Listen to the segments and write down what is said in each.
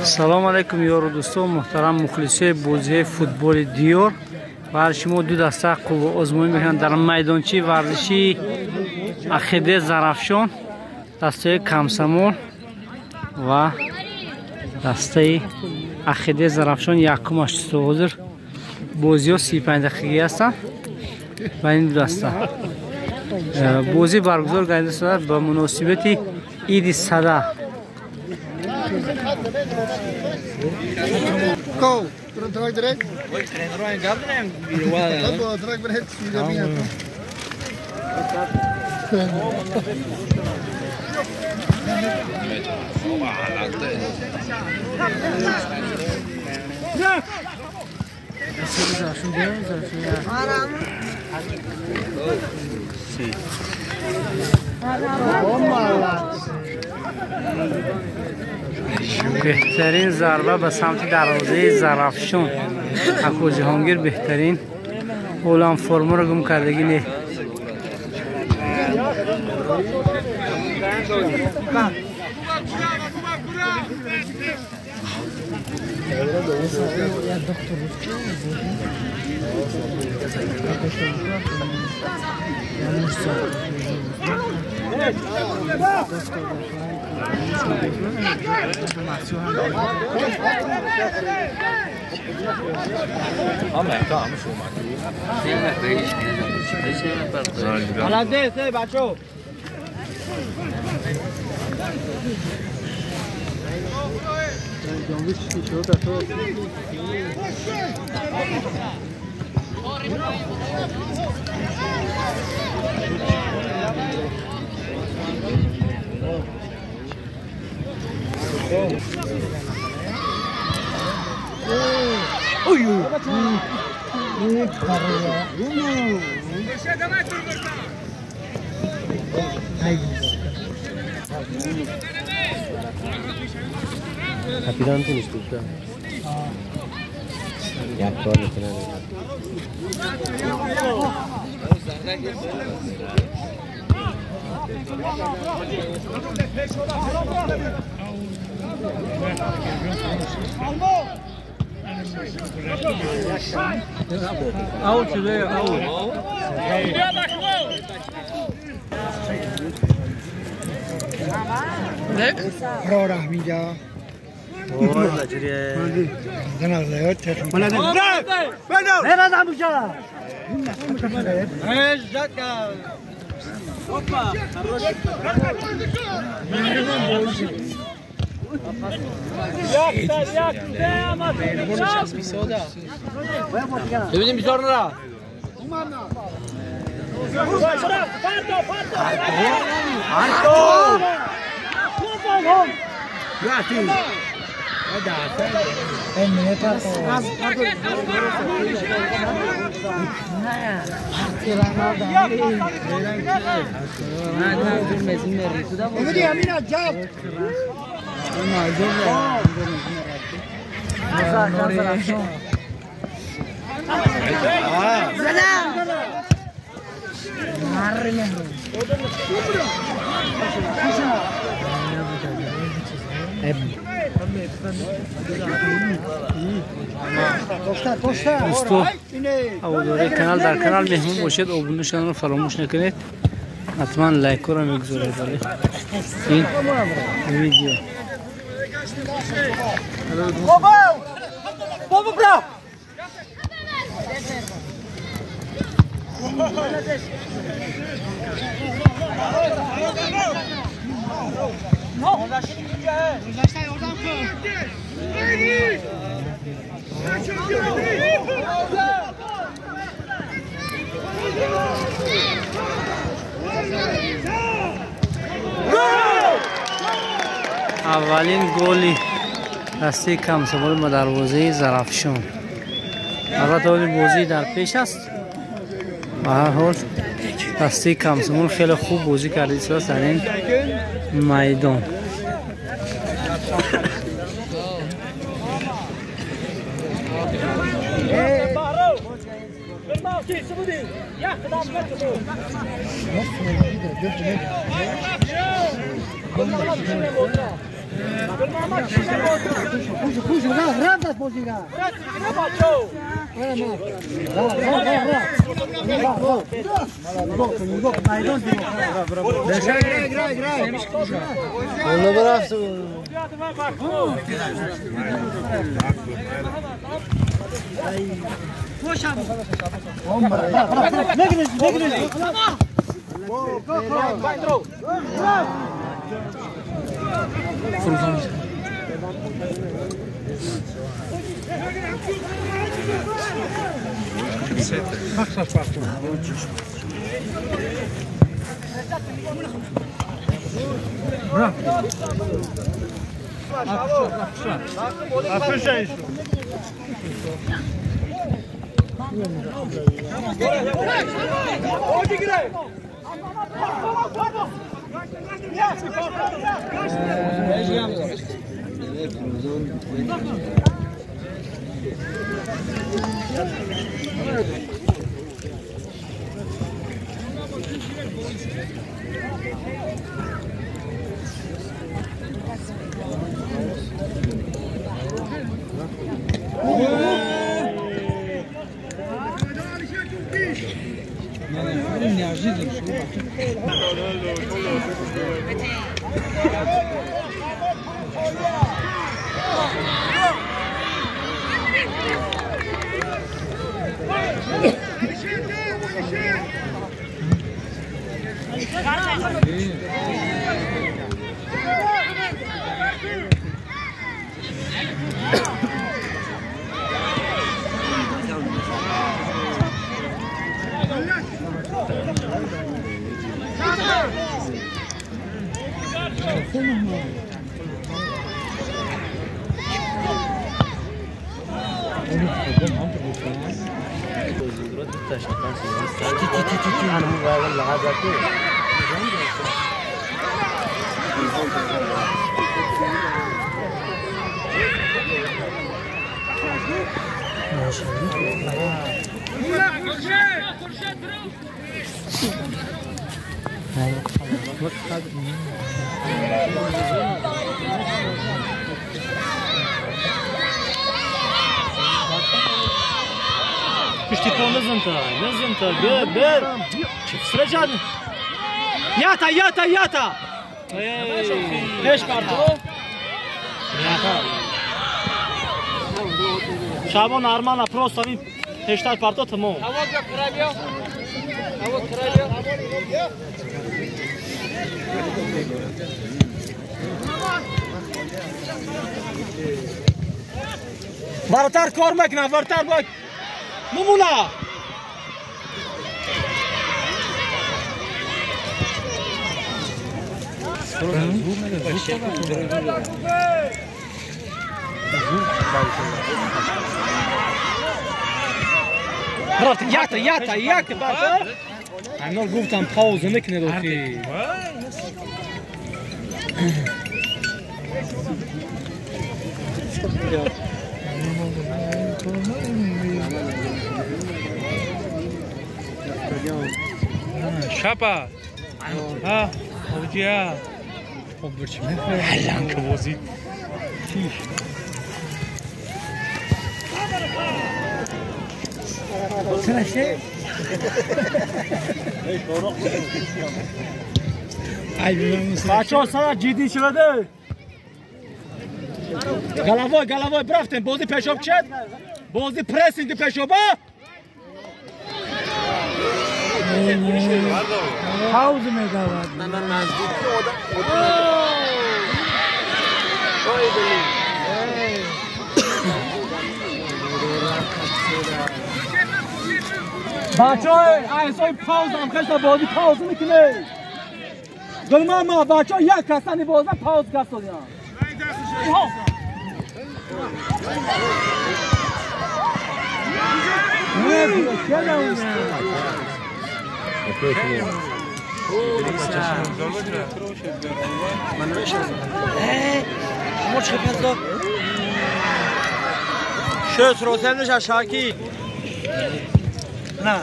سلام علیکم یارو دوستان محترم مخلصای بازی فوتبال دیور و شما دو دسته قوه آزمایی میکنن در میدانچه ورزشی عقیده زرافشان، دسته کمسمول و دسته عقیده زرافشان یکم است. حاضر بازی ها 35 دقیقه هستند و این دو دسته بازی برگزار گردیده شده به مناسبت عید صده. Go, terug direct. Oi, treino em gado, né? Virou a... Terug direct, filha minha. بهترین ضربه به سمت دروازه زرافشان. اکو جهانگیر بهترین اولان فرمو رو گم کردگی نه. حالا ده بچو Kapitan tu mesti tu. Ya, kau ni kena. Out today, out. Pro Rahmija. Oh, lajriye. Dana zayot. Bana de. Bana. Nerede amca? Jaka. Hoppa. ببینیم بیزار نرا کانال در کانال مهمون باشید، ابونه شدن رو فراموش نکنید، حتما لایک رو میگذارید. این ویدیو بابا برا اولین گلی دسته کمسمول دروازه زرافشان. البته بازی در پیش است. به هر حال دسته کمسمول خیلی خوب بازی کرده در این میدان. Piştikten ne zınta, bir, sıracan. Yata. Beş kartı. Şaban Armana prostavim, heştar parto tamam. Vartar kormak ne vartar bak. Mumula. Brat yata bak. Anol guftam pauzu nikne doki. Şapa. Ha, hoca. Obürçme. Lan kavozi. Sen şey. Bachor sana ciddi şurada. Galavoy braften bozi peshop chet. Bozi pressing peshoba. Hauz megawatt. من نزدیکی آدم بچه های ایسای پاوز هم خشت بازی پاوز میکنه گلما ما بچه ها یک کسانی بازن پاوز کسانی هم Şöz rotelmiş aşağıki. Ne?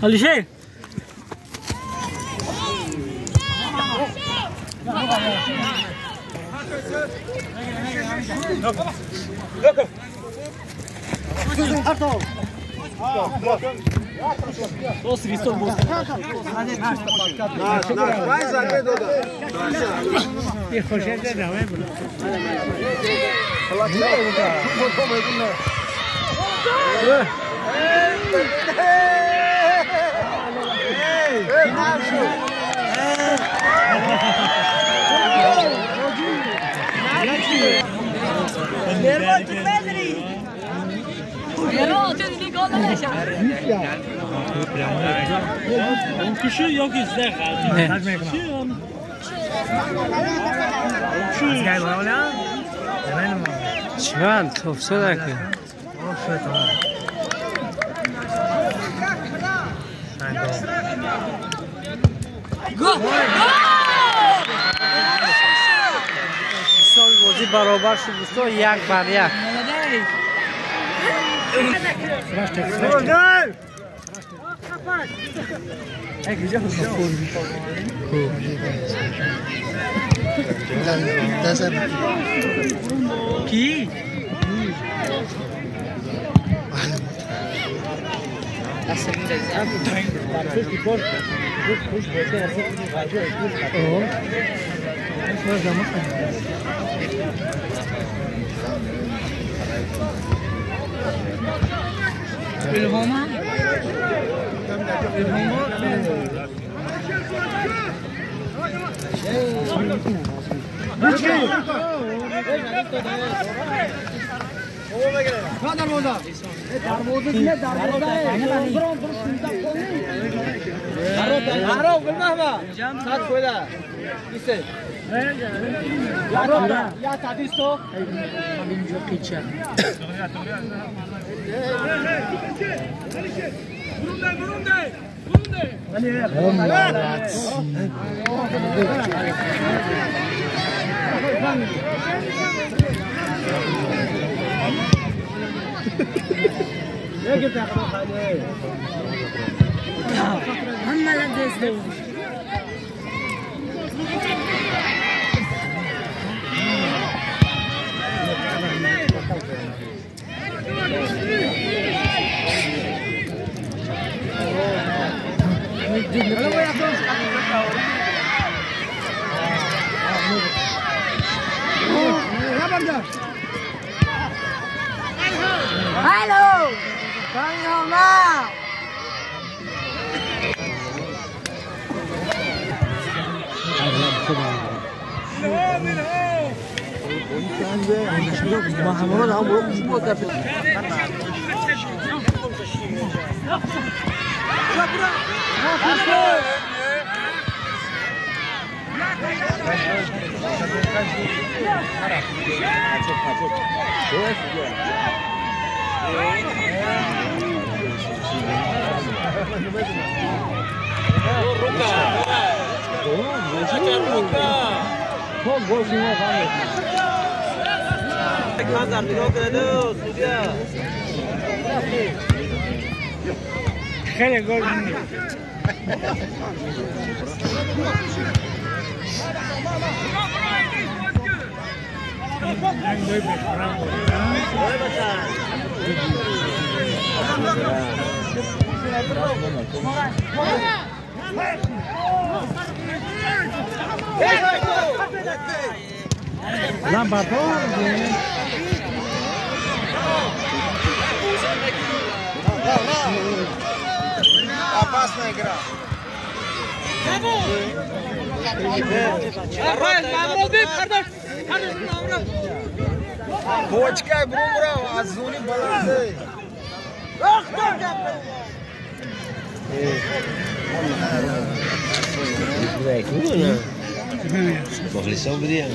علیشیر اون کشی یا که زده چند افسده که سال بازی برابر شد دوستان 1-1 کی؟ الهام Hello! Coming home now! خیلی گل می‌کنه. Почекай, брав, а зони баланси. Бахлисав бдия.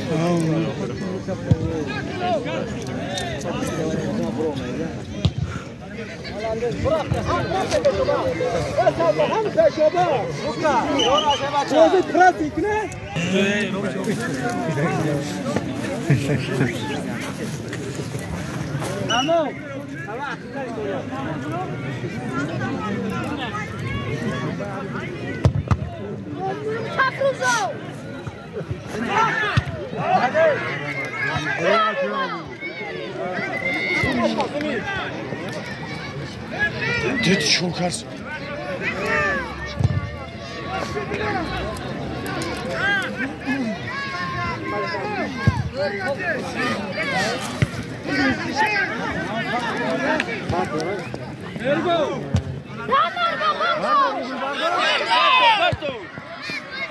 Dit şokars.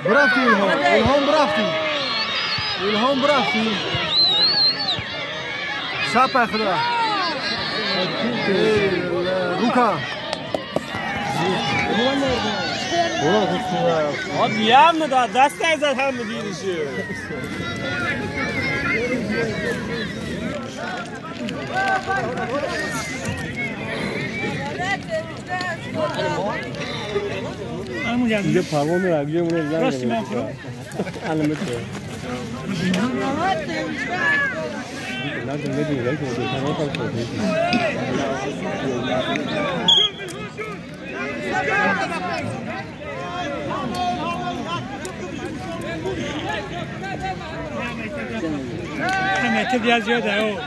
Bıraktı İlhan. İlhan bıraktı. İlhan bıraktı. Sap akhira. Ruka. Abi yağmur da desteği zaten mi değilişi? اینجا پروانه را بیام رو زنگ راستی من فرو علامت لازم بدیم رای کنید تمام کار کنید همه دیگه زیاده او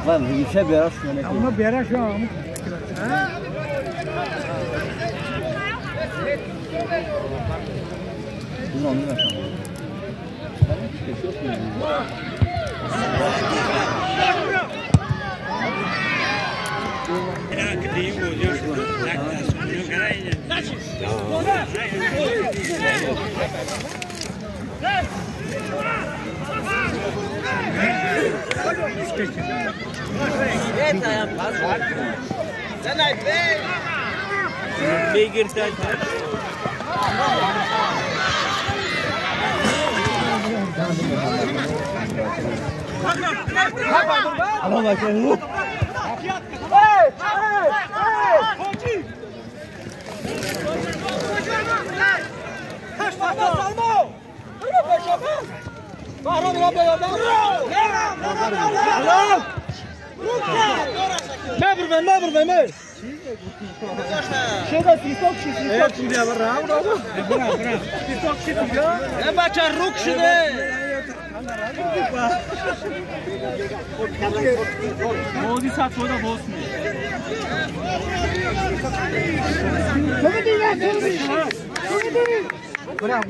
Lan işe biraz şöyle. Ama bir ara şu an. Beygirsen Allah bakın. Modi साहब थोड़ा बहुत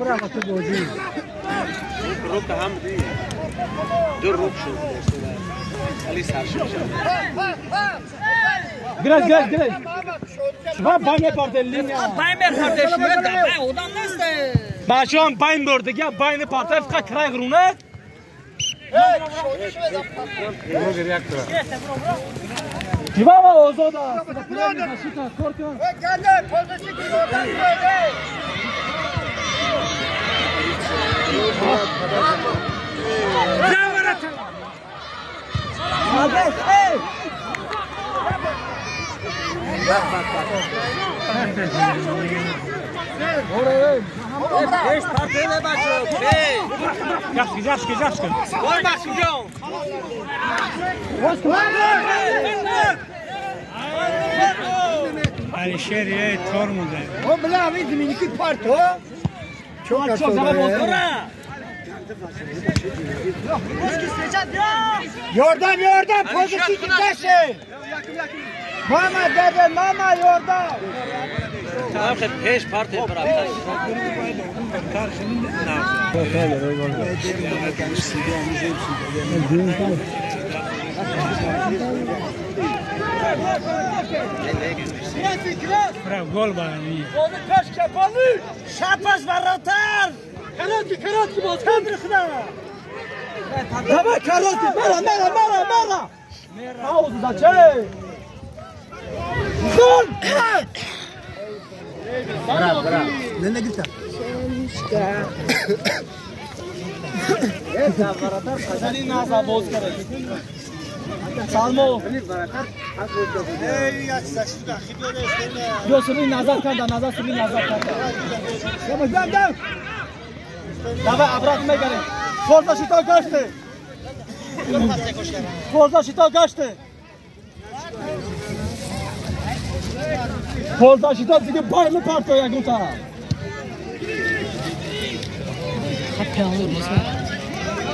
Bırak atı boğucu. रुक हम दी जो रुक show Ali sarşı Gel. Şuna bayme partelin ya. Baymer kardeşim ben odan nasıl? Başım bayn gördü ya bayne partel fıkra kray gruna Kibaba ozoda. Geldi pozisyon ki oradan böyle. Beş partiyle başlıyor. Jaşkı. Gol başlıyor. Alişer ye tormuda. O bile bizim iki parti o. Çok az Yordan pozisyon taşı. Mama dede mama yordan. Tamam beş parti bırak. Bravo gol bani. Onu kaç kapalı. Şapas var rotar. Karoti boz kandırıkna. Tamam karoti. Mera. Pauzu da çek. نه نگیرم این نازا باز کرد سالمو بیا سری نظر کرد نظر سری نظر کرد دم دم ابرات میگره فردا شتا گشته فردا شتا گشته فردا شتا دیگه بالا پارتو یکون تا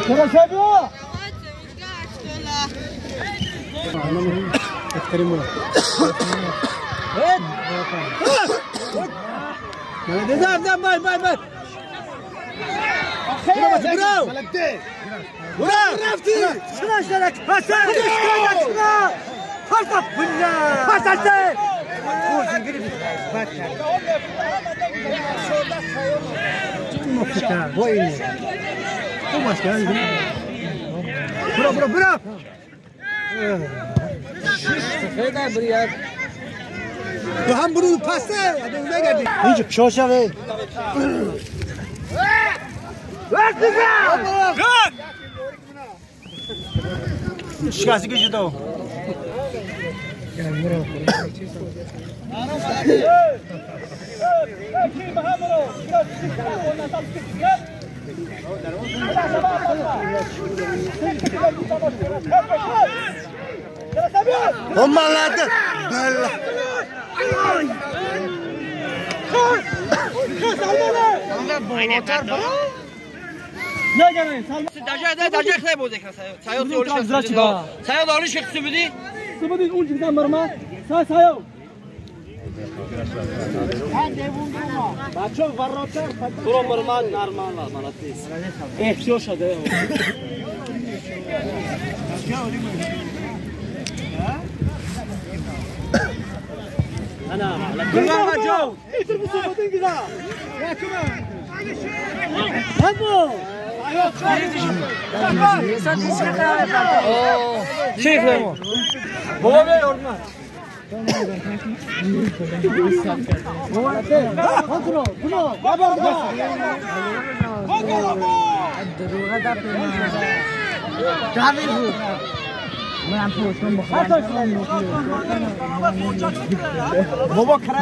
چرا سبیا احترمونا دم باي برو رفتی شناش دارک حسن فرصت بالله فرصت برو تو هم برو پسته نگردی اینجا شوشوه شکستی که شده هم مالده بله درجه خیلی بوده که سایو سایو دانش خصوصی بودی سبودی اون چیزا مرما سایو بچه‌ها وراتر برو مرما نرمال مالاتیس احتیاج شده انا لا جو يتربوا صوتين كذا يا كمان هبوا شيخ ليمون هو ما يورنا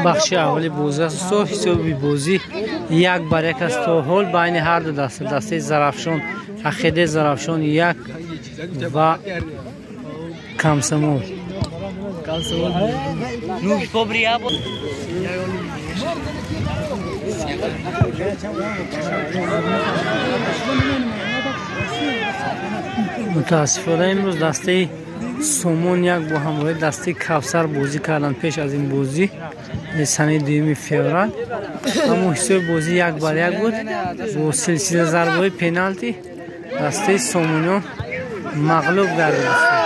بخش اولی بازی است و حسابی بازی یک بر یک است و هول بین هر دو دسته دسته زرافشان اخیده زرافشان یک و کمسمول نوش پبریا متاسفانه امروز دسته سومون یک با همراه دسته کوثر بازی کردن پیش از این بازی سنه دوم فوریه اما حساب بازی یک بر یک بود با سلسله ضربه‌های پنالتی دسته سومونیان مغلوب گردید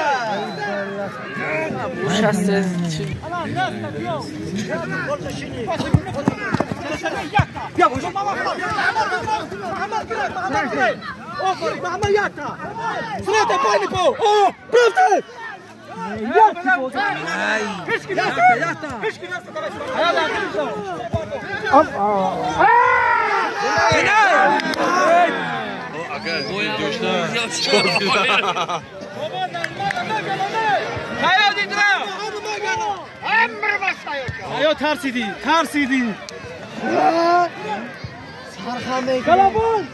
ايوه ترسیدی سرخانه کلابون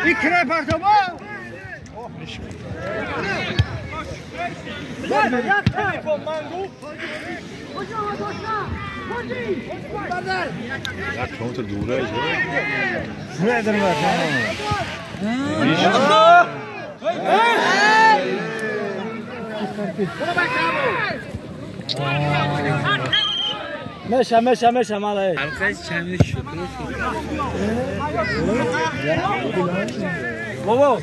İkre partoba. کامتر دوره ایش نه در ما ماشي مالای حلقه چند شکر بابا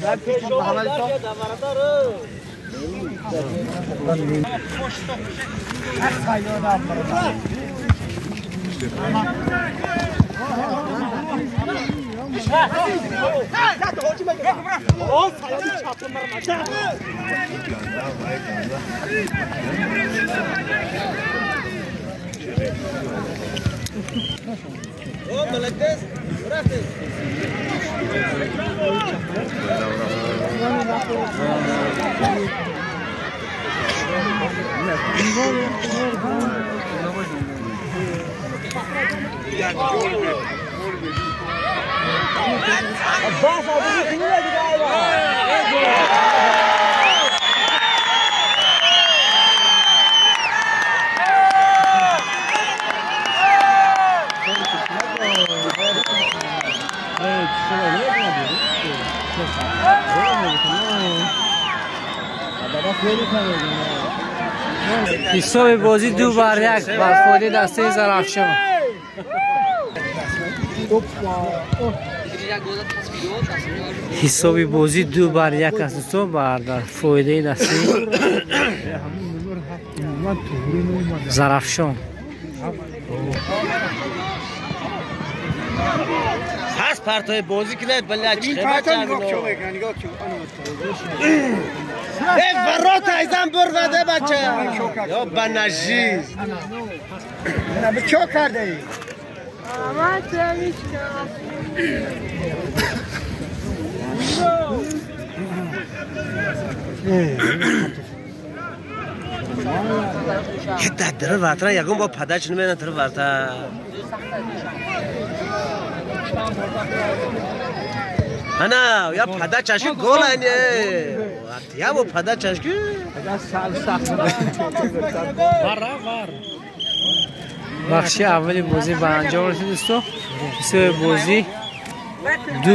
حساب بازی 2-1 بر فایده دسته زرافشان. حساب بازی 2-1 است بر فایده دسته زرافشان. هست پرتای بازی کنه بله چه خبر ای فرات ایزم بروده بچه یا بنجی نه به چه کرده ای؟ یه دره وطره یکم با پدرش نمیدن تر ورته انا یا پدر چشکی گل اینه یا با پدر چشکی بخش اولی بازی به انجام رسید دوستو. حساب بازی 2-1.